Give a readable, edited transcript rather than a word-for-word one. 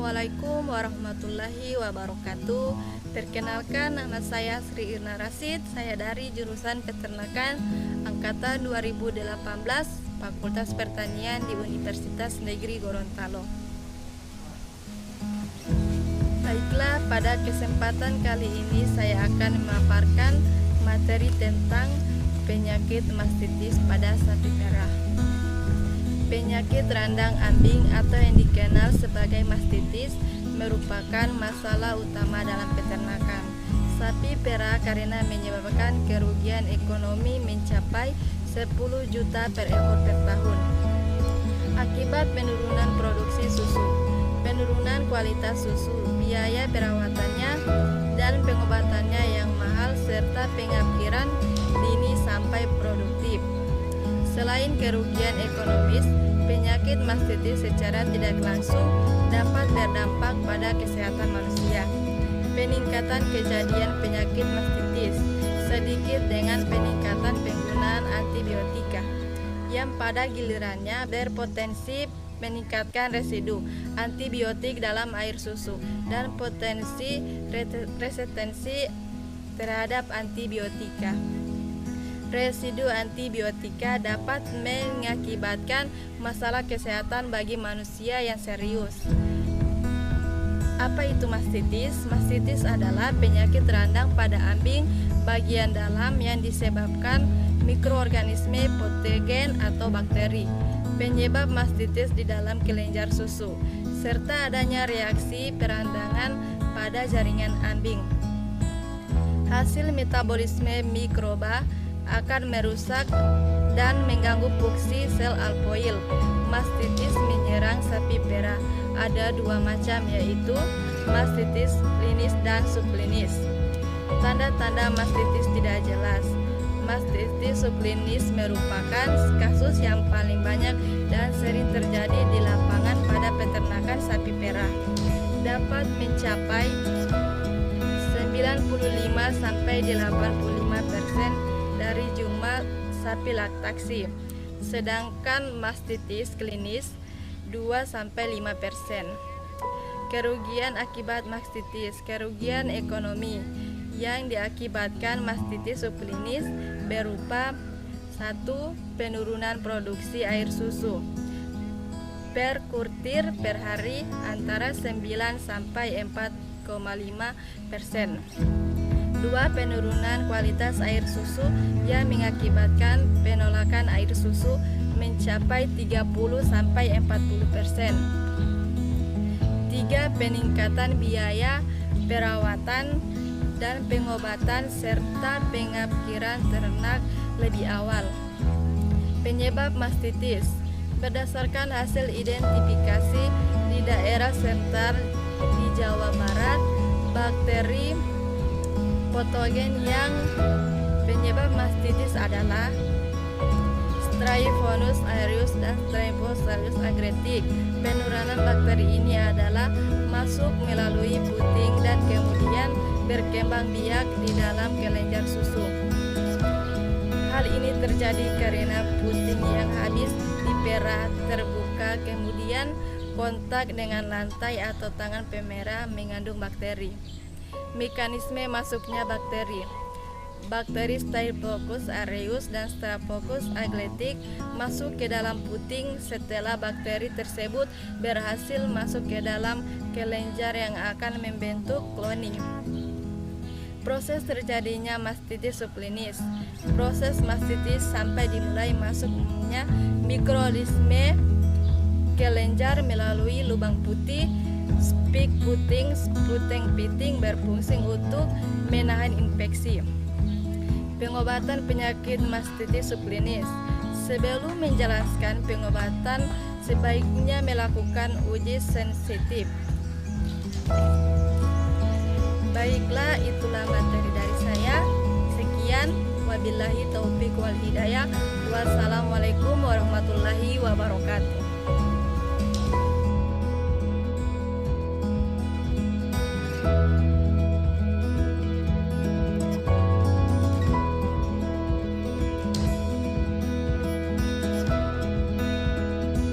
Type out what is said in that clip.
Assalamualaikum warahmatullahi wabarakatuh. Perkenalkan, nama saya Sri Irna Rasid. Saya dari jurusan Peternakan angkatan 2018, Fakultas Pertanian di Universitas Negeri Gorontalo. Baiklah, pada kesempatan kali ini saya akan memaparkan materi tentang penyakit mastitis pada sapi perah. Penyakit randang ambing atau yang dikenal sebagai mastitis merupakan masalah utama dalam peternakan sapi perah karena menyebabkan kerugian ekonomi mencapai 10 juta per ekor per tahun. Akibat penurunan produksi susu, penurunan kualitas susu, biaya perawatannya dan pengobatannya yang mahal serta pengakhiran dini sampai produktif. Selain kerugian ekonomis, penyakit mastitis secara tidak langsung dapat berdampak pada kesehatan manusia. Peningkatan kejadian penyakit mastitis sedikit dengan peningkatan penggunaan antibiotika yang pada gilirannya berpotensi meningkatkan residu antibiotik dalam air susu dan potensi resistensi terhadap antibiotika. Residu antibiotika dapat mengakibatkan masalah kesehatan bagi manusia yang serius. Apa itu mastitis? Mastitis adalah penyakit randang pada ambing bagian dalam yang disebabkan mikroorganisme patogen atau bakteri. Penyebab mastitis di dalam kelenjar susu, serta adanya reaksi perandangan pada jaringan ambing. Hasil metabolisme mikroba akan merusak dan mengganggu fungsi sel alveol. Mastitis menyerang sapi perah. Ada dua macam, yaitu mastitis klinis dan subklinis. Tanda-tanda mastitis tidak jelas. Mastitis subklinis merupakan kasus yang paling banyak dan sering terjadi di lapangan pada peternakan sapi perah. Dapat mencapai 95-85% dari jumlah sapi laktasi, sedangkan mastitis klinis 2-5%. Kerugian akibat mastitis. Kerugian ekonomi yang diakibatkan mastitis subklinis berupa 1. Penurunan produksi air susu per kurtir per hari antara 9-4,5%. 2. Penurunan kualitas air susu yang mengakibatkan penolakan air susu mencapai 30-40%. 3. Peningkatan biaya perawatan dan pengobatan serta pengakhiran ternak lebih awal. Penyebab mastitis. Berdasarkan hasil identifikasi di daerah sekitar di Jawa Barat, bakteri patogen yang penyebab mastitis adalah Staphylococcus aureus dan Staphylococcus agretis. Penularan bakteri ini adalah masuk melalui puting dan kemudian berkembang biak di dalam kelenjar susu. Hal ini terjadi karena puting yang habis diperah terbuka kemudian kontak dengan lantai atau tangan pemerah mengandung bakteri. Mekanisme masuknya bakteri. Bakteri Staphylococcus aureus dan Staphylococcus agretis masuk ke dalam puting setelah bakteri tersebut berhasil masuk ke dalam kelenjar yang akan membentuk koloni. Proses terjadinya mastitis subklinis. Proses mastitis sampai dimulai masuknya mikroorganisme kelenjar melalui lubang putih. Spik puting piting berfungsi untuk menahan infeksi. Pengobatan penyakit mastitis subklinis. Sebelum menjelaskan pengobatan, sebaiknya melakukan uji sensitif. Baiklah, itulah materi dari saya. Sekian, wabillahi taufiq wal hidayah. Wassalamualaikum warahmatullahi wabarakatuh.